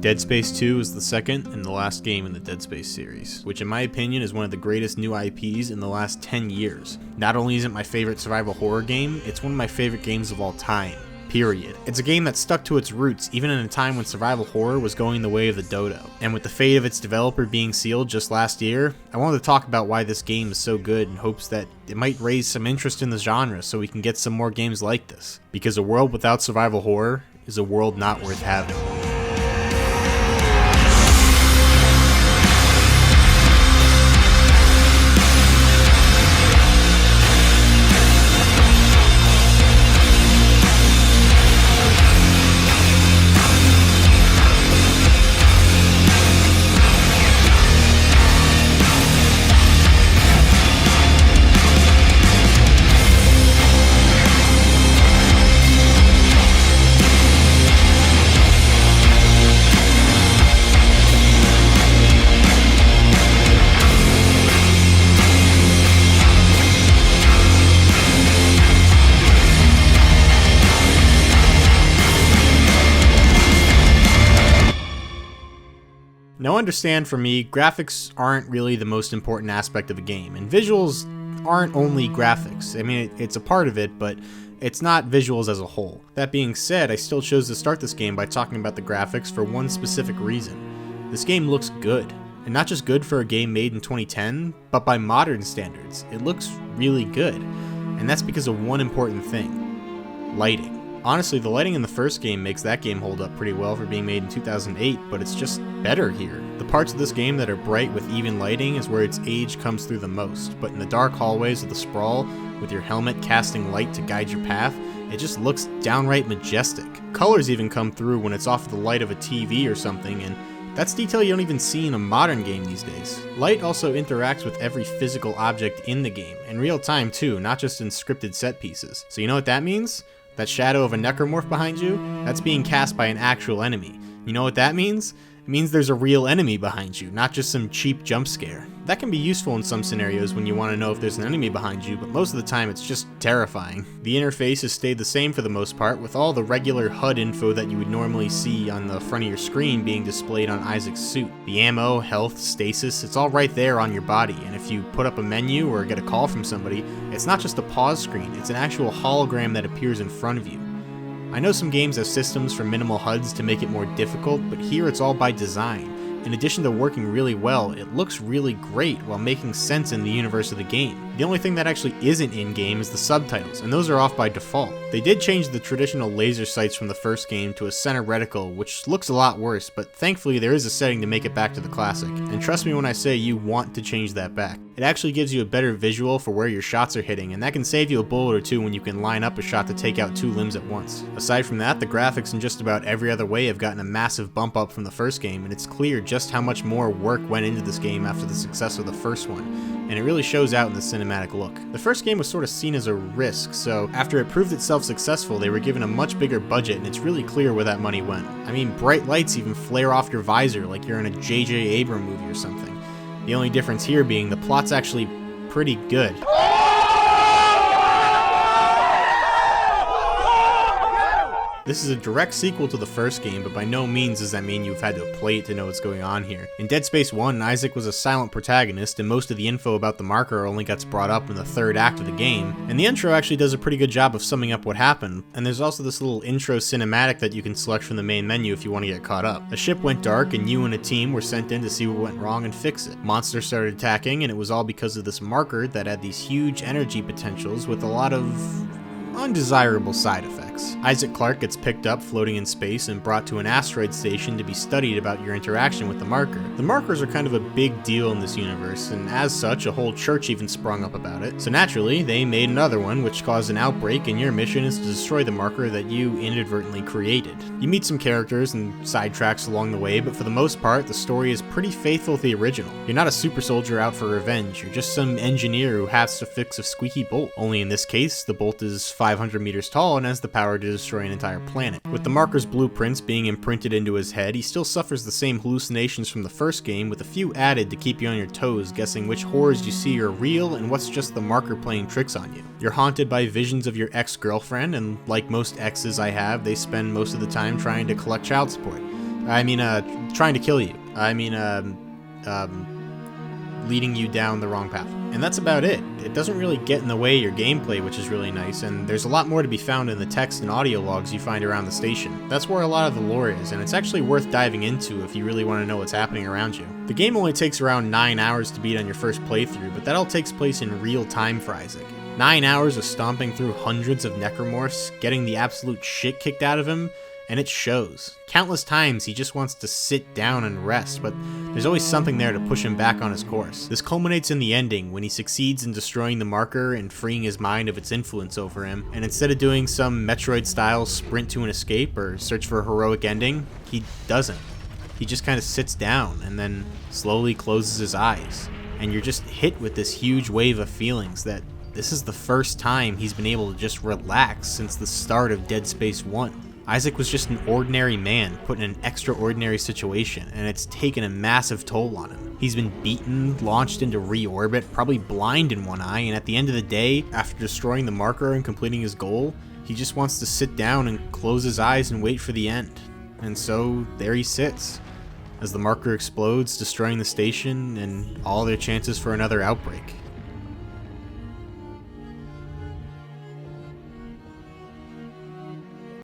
Dead Space 2 is the second and the last game in the Dead Space series, which in my opinion is one of the greatest new IPs in the last 10 years. Not only is it my favorite survival horror game, it's one of my favorite games of all time. Period. It's a game that stuck to its roots even in a time when survival horror was going the way of the dodo. And with the fate of its developer being sealed just last year, I wanted to talk about why this game is so good in hopes that it might raise some interest in the genre so we can get some more games like this. Because a world without survival horror is a world not worth having. Now understand, for me, graphics aren't really the most important aspect of a game, and visuals aren't only graphics. I mean, it's a part of it, but it's not visuals as a whole. That being said, I still chose to start this game by talking about the graphics for one specific reason. This game looks good, and not just good for a game made in 2010, but by modern standards. It looks really good, and that's because of one important thing: lighting. Honestly, the lighting in the first game makes that game hold up pretty well for being made in 2008, but it's just better here. The parts of this game that are bright with even lighting is where its age comes through the most, but in the dark hallways of the Sprawl, with your helmet casting light to guide your path, it just looks downright majestic. Colors even come through when it's off the light of a TV or something, and that's detail you don't even see in a modern game these days. Light also interacts with every physical object in the game, in real time too, not just in scripted set pieces. So you know what that means? That shadow of a necromorph behind you? That's being cast by an actual enemy. You know what that means? It means there's a real enemy behind you, not just some cheap jump scare. That can be useful in some scenarios when you want to know if there's an enemy behind you, but most of the time it's just terrifying. The interface has stayed the same for the most part, with all the regular HUD info that you would normally see on the front of your screen being displayed on Isaac's suit. The ammo, health, stasis, it's all right there on your body, and if you put up a menu or get a call from somebody, it's not just a pause screen, it's an actual hologram that appears in front of you. I know some games have systems for minimal HUDs to make it more difficult, but here it's all by design. In addition to working really well, it looks really great while making sense in the universe of the game. The only thing that actually isn't in-game is the subtitles, and those are off by default. They did change the traditional laser sights from the first game to a center reticle, which looks a lot worse, but thankfully there is a setting to make it back to the classic. And trust me when I say you want to change that back. It actually gives you a better visual for where your shots are hitting, and that can save you a bullet or two when you can line up a shot to take out two limbs at once. Aside from that, the graphics in just about every other way have gotten a massive bump up from the first game, and it's clear just how much more work went into this game after the success of the first one, and it really shows out in the cinematic look. The first game was sort of seen as a risk, so after it proved itself successful, they were given a much bigger budget, and it's really clear where that money went. I mean, bright lights even flare off your visor like you're in a J.J. Abrams movie or something. The only difference here being the plot's actually pretty good. This is a direct sequel to the first game, but by no means does that mean you've had to play it to know what's going on here. In Dead Space 1, Isaac was a silent protagonist, and most of the info about the marker only gets brought up in the third act of the game, and the intro actually does a pretty good job of summing up what happened, and there's also this little intro cinematic that you can select from the main menu if you want to get caught up. A ship went dark, and you and a team were sent in to see what went wrong and fix it. Monsters started attacking, and it was all because of this marker that had these huge energy potentials with a lot of undesirable side effects. Isaac Clarke gets picked up floating in space and brought to an asteroid station to be studied about your interaction with the marker. The markers are kind of a big deal in this universe, and as such, a whole church even sprung up about it. So naturally, they made another one, which caused an outbreak, and your mission is to destroy the marker that you inadvertently created. You meet some characters and sidetracks along the way, but for the most part, the story is pretty faithful to the original. You're not a super soldier out for revenge, you're just some engineer who has to fix a squeaky bolt. Only in this case, the bolt is 500 meters tall and has the power to destroy an entire planet. With the marker's blueprints being imprinted into his head, he still suffers the same hallucinations from the first game, with a few added to keep you on your toes, guessing which horrors you see are real and what's just the marker playing tricks on you. You're haunted by visions of your ex-girlfriend, and like most exes I have, they spend most of the time trying to collect child support. I mean, trying to kill you. I mean, leading you down the wrong path. And that's about it. It doesn't really get in the way of your gameplay, which is really nice, and there's a lot more to be found in the text and audio logs you find around the station. That's where a lot of the lore is, and it's actually worth diving into if you really want to know what's happening around you. The game only takes around 9 hours to beat on your first playthrough, but that all takes place in real time for Isaac. 9 hours of stomping through hundreds of necromorphs, getting the absolute shit kicked out of him, and it shows. Countless times he just wants to sit down and rest, but there's always something there to push him back on his course. This culminates in the ending, when he succeeds in destroying the marker and freeing his mind of its influence over him, and instead of doing some Metroid-style sprint to an escape or search for a heroic ending, he doesn't. He just kind of sits down and then slowly closes his eyes, and you're just hit with this huge wave of feelings that this is the first time he's been able to just relax since the start of Dead Space 1. Isaac was just an ordinary man put in an extraordinary situation, and it's taken a massive toll on him. He's been beaten, launched into reorbit, probably blind in one eye, and at the end of the day, after destroying the marker and completing his goal, he just wants to sit down and close his eyes and wait for the end. And so there he sits, as the marker explodes, destroying the station and all their chances for another outbreak.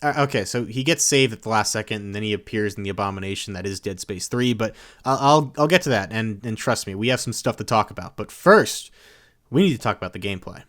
Okay, so he gets saved at the last second, and then he appears in the abomination that is Dead Space 3, but I'll get to that, and trust me, we have some stuff to talk about. But first, we need to talk about the gameplay.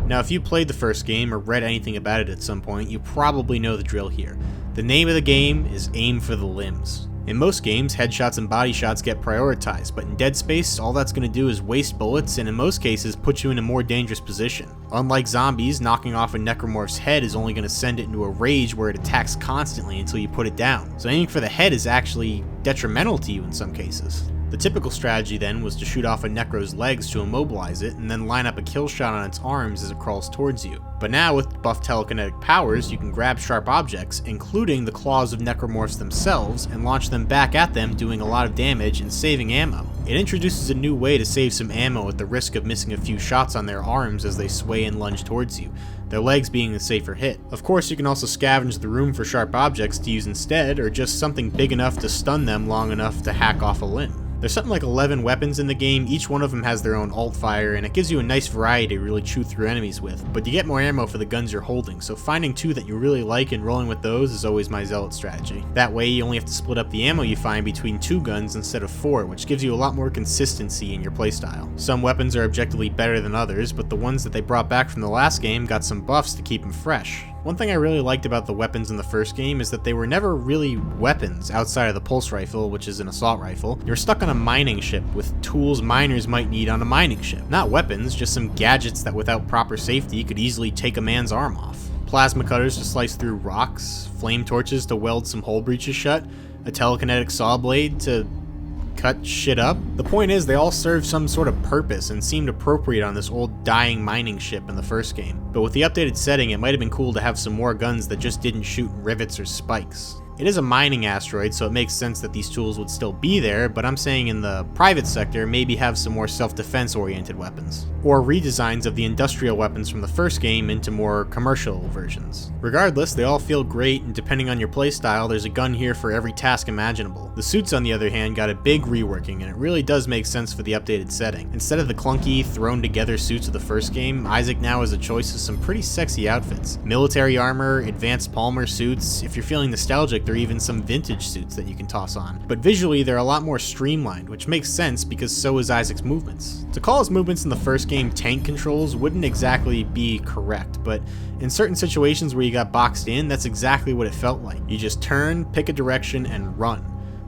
Now, if you played the first game or read anything about it at some point, you probably know the drill here. The name of the game is Aim for the Limbs. In most games, headshots and body shots get prioritized, but in Dead Space, all that's going to do is waste bullets and in most cases put you in a more dangerous position. Unlike zombies, knocking off a necromorph's head is only going to send it into a rage where it attacks constantly until you put it down. So aiming for the head is actually detrimental to you in some cases. The typical strategy then was to shoot off a Necro's legs to immobilize it and then line up a kill shot on its arms as it crawls towards you. But now with buff telekinetic powers, you can grab sharp objects, including the claws of necromorphs themselves, and launch them back at them, doing a lot of damage and saving ammo. It introduces a new way to save some ammo at the risk of missing a few shots on their arms as they sway and lunge towards you, their legs being the safer hit. Of course, you can also scavenge the room for sharp objects to use instead, or just something big enough to stun them long enough to hack off a limb. There's something like 11 weapons in the game, each one of them has their own alt fire, and it gives you a nice variety to really chew through enemies with, but you get more ammo for the guns you're holding, so finding two that you really like and rolling with those is always my zealot strategy. That way you only have to split up the ammo you find between 2 guns instead of 4, which gives you a lot more consistency in your playstyle. Some weapons are objectively better than others, but the ones that they brought back from the last game got some buffs to keep them fresh. One thing I really liked about the weapons in the first game is that they were never really weapons outside of the pulse rifle, which is an assault rifle. You're stuck on a mining ship with tools miners might need on a mining ship. Not weapons, just some gadgets that without proper safety could easily take a man's arm off. Plasma cutters to slice through rocks, flame torches to weld some hole breaches shut, a telekinetic saw blade to cut shit up. The point is, they all serve some sort of purpose and seemed appropriate on this old dying mining ship in the first game. But with the updated setting, it might have been cool to have some more guns that just didn't shoot rivets or spikes. It is a mining asteroid, so it makes sense that these tools would still be there, but I'm saying in the private sector, maybe have some more self-defense oriented weapons. Or redesigns of the industrial weapons from the first game into more commercial versions. Regardless, they all feel great, and depending on your playstyle, there's a gun here for every task imaginable. The suits, on the other hand, got a big reworking, and it really does make sense for the updated setting. Instead of the clunky, thrown-together suits of the first game, Isaac now has a choice of some pretty sexy outfits. Military armor, advanced Palmer suits, if you're feeling nostalgic, there are even some vintage suits that you can toss on. But visually, they're a lot more streamlined, which makes sense because so is Isaac's movements. To call his movements in the first game tank controls wouldn't exactly be correct, but in certain situations where you got boxed in, that's exactly what it felt like. You just turn, pick a direction, and run.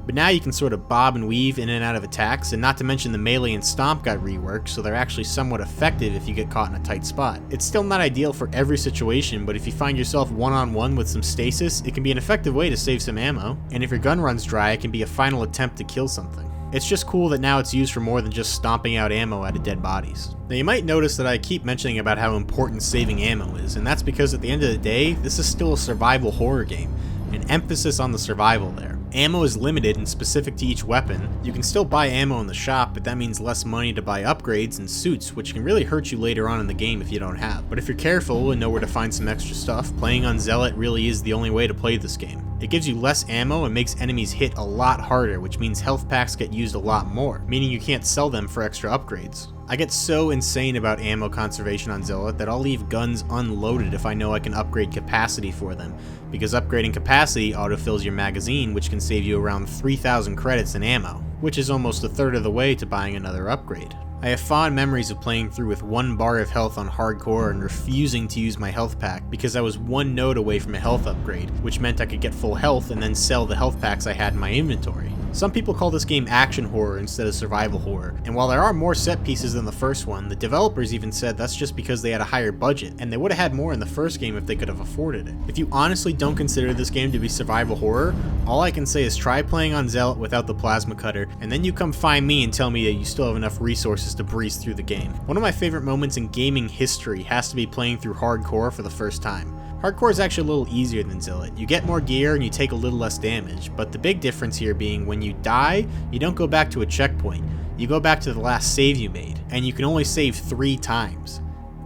But now you can sort of bob and weave in and out of attacks, and not to mention the melee and stomp got reworked, so they're actually somewhat effective if you get caught in a tight spot. It's still not ideal for every situation, but if you find yourself one-on-one with some stasis, it can be an effective way to save some ammo, and if your gun runs dry, it can be a final attempt to kill something. It's just cool that now it's used for more than just stomping out ammo out of dead bodies. Now you might notice that I keep mentioning about how important saving ammo is, and that's because at the end of the day, this is still a survival horror game, an emphasis on the survival there. Ammo is limited and specific to each weapon. You can still buy ammo in the shop, but that means less money to buy upgrades and suits, which can really hurt you later on in the game if you don't have. But if you're careful and know where to find some extra stuff, playing on Zealot really is the only way to play this game. It gives you less ammo and makes enemies hit a lot harder, which means health packs get used a lot more, meaning you can't sell them for extra upgrades. I get so insane about ammo conservation on Zealot that I'll leave guns unloaded if I know I can upgrade capacity for them, because upgrading capacity autofills your magazine, which can save you around 3,000 credits in ammo, which is almost a third of the way to buying another upgrade. I have fond memories of playing through with 1 bar of health on hardcore and refusing to use my health pack because I was 1 node away from a health upgrade, which meant I could get full health and then sell the health packs I had in my inventory. Some people call this game action horror instead of survival horror, and while there are more set pieces than the first one, the developers even said that's just because they had a higher budget, and they would have had more in the first game if they could have afforded it. If you honestly don't consider this game to be survival horror, all I can say is try playing on Zealot without the plasma cutter, and then you come find me and tell me that you still have enough resources to breeze through the game. One of my favorite moments in gaming history has to be playing through hardcore for the first time. Hardcore is actually a little easier than Zealot. You get more gear and you take a little less damage, but the big difference here being when you die, you don't go back to a checkpoint. You go back to the last save you made, and you can only save 3 times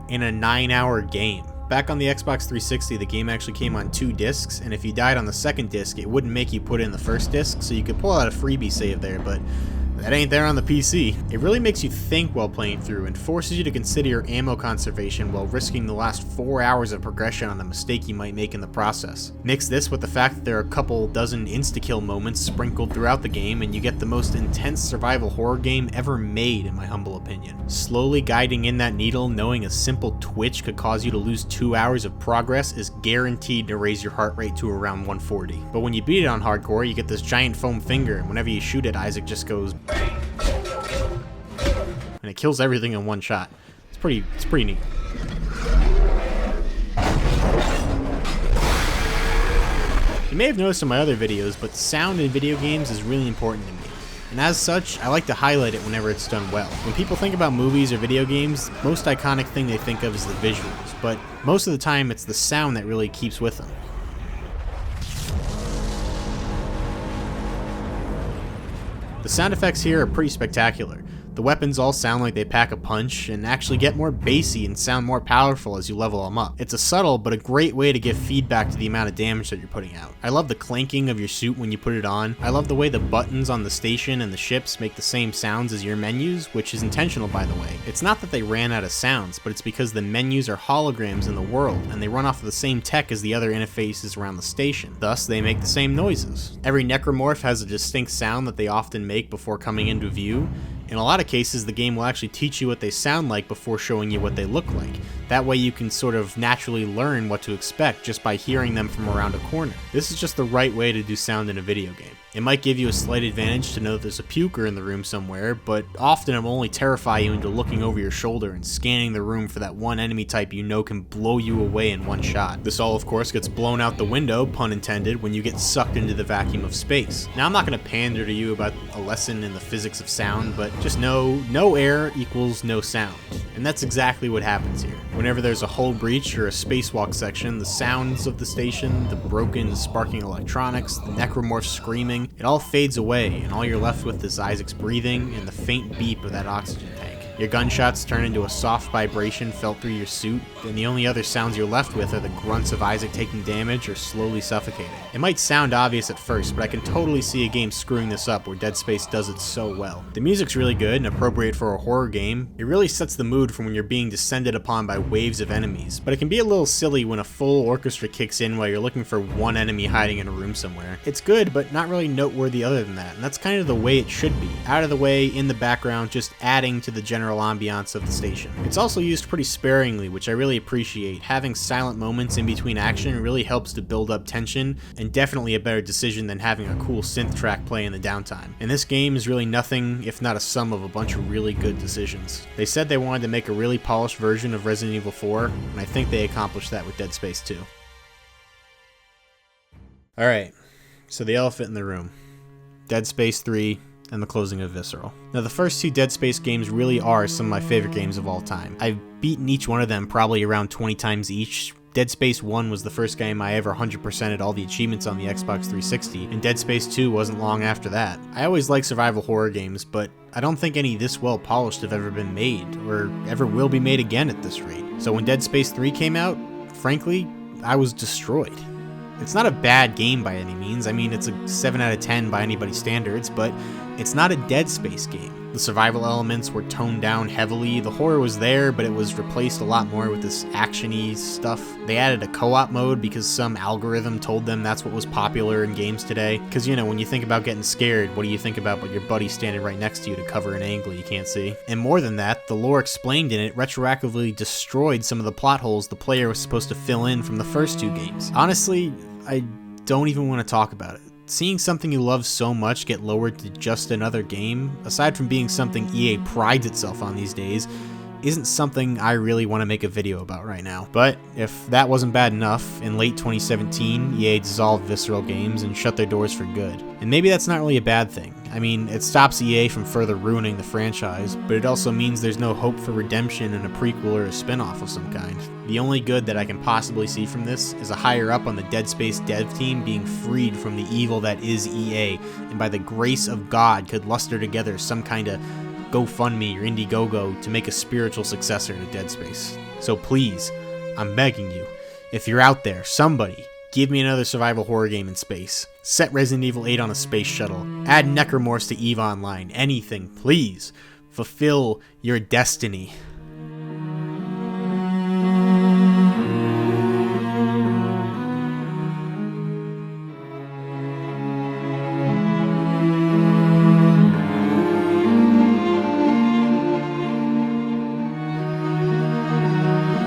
in a 9-hour game. Back on the Xbox 360, the game actually came on 2 discs, and if you died on the second disc, it wouldn't make you put in the first disc, so you could pull out a freebie save there, but that ain't there on the PC. It really makes you think while playing through and forces you to consider your ammo conservation while risking the last 4 hours of progression on a mistake you might make in the process. Mix this with the fact that there are a couple dozen insta-kill moments sprinkled throughout the game and you get the most intense survival horror game ever made in my humble opinion. Slowly guiding in that needle knowing a simple twitch could cause you to lose 2 hours of progress is guaranteed to raise your heart rate to around 140. But when you beat it on hardcore, you get this giant foam finger and whenever you shoot it, Isaac just goes and it kills everything in 1 shot. It's pretty neat. You may have noticed in my other videos, but sound in video games is really important to me. And as such, I like to highlight it whenever it's done well. When people think about movies or video games, the most iconic thing they think of is the visuals, but most of the time it's the sound that really keeps with them. The sound effects here are pretty spectacular. The weapons all sound like they pack a punch and actually get more bassy and sound more powerful as you level them up. It's a subtle but a great way to give feedback to the amount of damage that you're putting out. I love the clanking of your suit when you put it on. I love the way the buttons on the station and the ships make the same sounds as your menus, which is intentional by the way. It's not that they ran out of sounds, but it's because the menus are holograms in the world and they run off of the same tech as the other interfaces around the station. Thus, they make the same noises. Every necromorph has a distinct sound that they often make before coming into view. In a lot of cases, the game will actually teach you what they sound like before showing you what they look like. That way you can sort of naturally learn what to expect just by hearing them from around a corner. This is just the right way to do sound in a video game. It might give you a slight advantage to know that there's a puker in the room somewhere, but often it will only terrify you into looking over your shoulder and scanning the room for that one enemy type you know can blow you away in 1 shot. This all of course gets blown out the window, pun intended, when you get sucked into the vacuum of space. Now I'm not going to pander to you about a lesson in the physics of sound, but just know no air equals no sound. And that's exactly what happens here. Whenever there's a hull breach or a spacewalk section, the sounds of the station, the broken, sparking electronics, the necromorph screaming, it all fades away, and all you're left with is Isaac's breathing and the faint beep of that oxygen tank. Your gunshots turn into a soft vibration felt through your suit, and the only other sounds you're left with are the grunts of Isaac taking damage or slowly suffocating. It might sound obvious at first, but I can totally see a game screwing this up where Dead Space does it so well. The music's really good and appropriate for a horror game. It really sets the mood for when you're being descended upon by waves of enemies, but it can be a little silly when a full orchestra kicks in while you're looking for one enemy hiding in a room somewhere. It's good, but not really noteworthy other than that, and that's kind of the way it should be. Out of the way, in the background, just adding to the general ambiance of the station. It's also used pretty sparingly, which I really appreciate. Having silent moments in between action really helps to build up tension, and definitely a better decision than having a cool synth track play in the downtime. And this game is really nothing if not a sum of a bunch of really good decisions. They said they wanted to make a really polished version of Resident Evil 4, and I think they accomplished that with Dead Space 2. Alright, so the elephant in the room. Dead Space 3 and the closing of Visceral. Now the first 2 Dead Space games really are some of my favorite games of all time. I've beaten each one of them probably around 20 times each, Dead Space 1 was the first game I ever 100%ed all the achievements on the Xbox 360, and Dead Space 2 wasn't long after that. I always like survival horror games, but I don't think any this well polished have ever been made, or ever will be made again at this rate. So when Dead Space 3 came out, frankly, I was destroyed. It's not a bad game by any means. I mean, it's a 7 out of 10 by anybody's standards, but it's not a Dead Space game. The survival elements were toned down heavily. The horror was there, but it was replaced a lot more with this action-y stuff. They added a co-op mode because some algorithm told them that's what was popular in games today. Because, you know, when you think about getting scared, what do you think about but your buddy standing right next to you to cover an angle you can't see? And more than that, the lore explained in it retroactively destroyed some of the plot holes the player was supposed to fill in from the first 2 games. Honestly, I don't even want to talk about it. Seeing something you love so much get lowered to just another game, aside from being something EA prides itself on these days, isn't something I really want to make a video about right now. But if that wasn't bad enough, in late 2017, EA dissolved Visceral Games and shut their doors for good. And maybe that's not really a bad thing. I mean, it stops EA from further ruining the franchise, but it also means there's no hope for redemption in a prequel or a spin-off of some kind. The only good that I can possibly see from this is a higher up on the Dead Space dev team being freed from the evil that is EA, and by the grace of God could luster together some kind of GoFundMe or Indiegogo to make a spiritual successor to Dead Space. So please, I'm begging you, if you're out there, somebody, give me another survival horror game in space. Set Resident Evil 8 on a space shuttle. Add Necromorphs to EVE Online. Anything, please. Fulfill your destiny.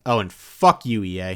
Oh, and fuck you, EA.